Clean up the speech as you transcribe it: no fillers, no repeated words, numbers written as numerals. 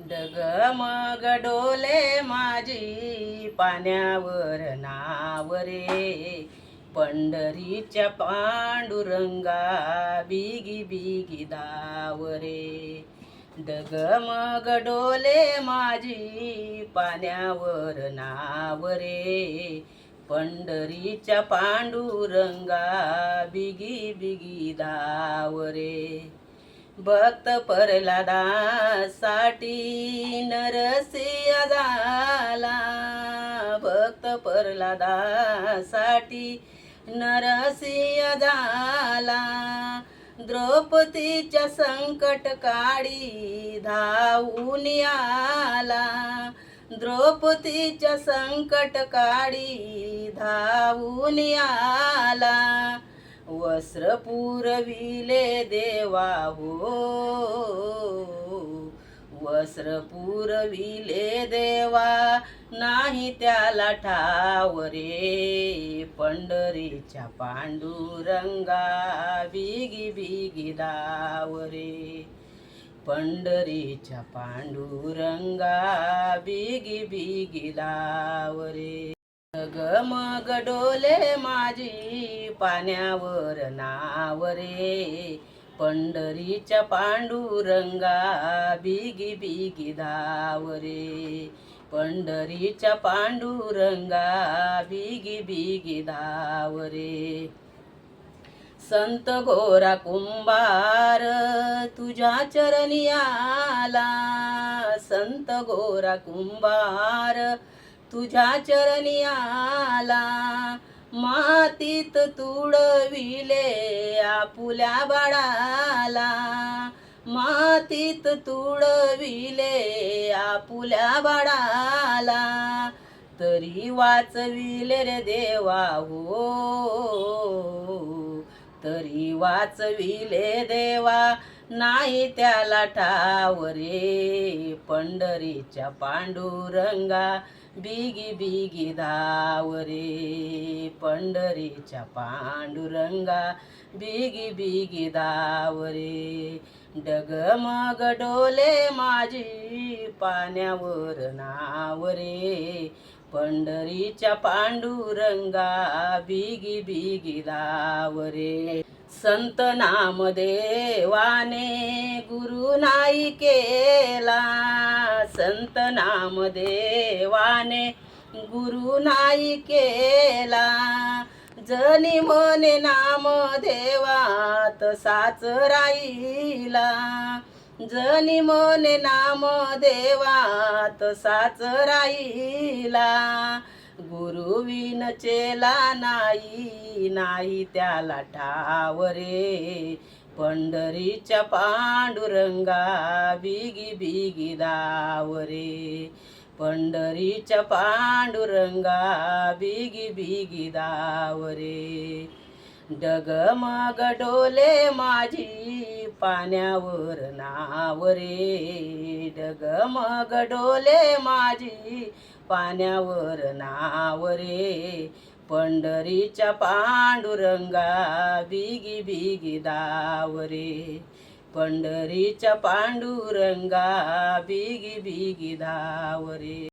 डगमग डोले माझी पाण्यावर नाव रे, पंढरीच्या पांडुरंगा बिगी बिगी धाव रे. डगमग डोले माझी पाण्यावर नाव रे, पंढरीच्या पांडुरंगा बिगी बिगी धाव रे. भक्त प्रल्हादासाठी नरसिंह झाला, भक्त प्रल्हादासाठी नरसिंह झाला. द्रौपदीच्या संकट काळी धावून आला, द्रौपदीच्या संकट काळी धावून आला. वस्त्र पुरविले देवा हो, वस्त्र पुरविले देवा, नाही त्याला ठाव रे. पंढरीच्या पांडुरंगा बिगी बिगी धाव रे, पंढरीच्या पांडुरंगा बिगी बिगी धाव रे. डगमग डोले माझी पाण्यावर नाव रे, पंढरीच्या पांडुरंगा बिगी बिगी धाव रे, पंढरीच्या पांडुरंगा बिगी बिगी धाव रे. संत गोरा कुंभार तुझ्या चरणी आला, संत गोरा कुंभार तुझ्या चरणी आला. मातीत तुडविले आपुल्या बाळाला, मातीत तुडविले आपुल्या बाळाला. तरी वाचविले रे देवा हो, तरी वाचविले देवा, नाही त्याला ठाव रे. पंढरीच्या पांडुरंगा बिगी बिगी धाव रे, पंढरीच्या पांडुरंगा बिगी बिगी धाव रे. डगमग डोले माझी पाण्यावर नाव रे, पंढरीच्या पांडुरंगा बिगी बिगी धाव रे. संत नामदेवाने गुरु नाही केला, संत नामदेवाने गुरु नाही केला. जनी मने नामदेवा तसाच राहिला, जनी मने नामदेवा तसाच राहिला. गुरु विन चेला नाही, नाही त्याला ठाव रे. पंढरीच्या पांडुरंगा बिगी बिगी धाव रे, पंढरीच्या पांडुरंगा बिगी बिगी धाव रे. डगमग डोले माझी पाण्यावर नाव रे, डगमग डोले माझी पाण्यावर नाव रे. पंढरीच्या पांडुरंगा बिगी बिगी धाव रे, पंढरीच्या पांडुरंगा बिगी बिगी धाव रे.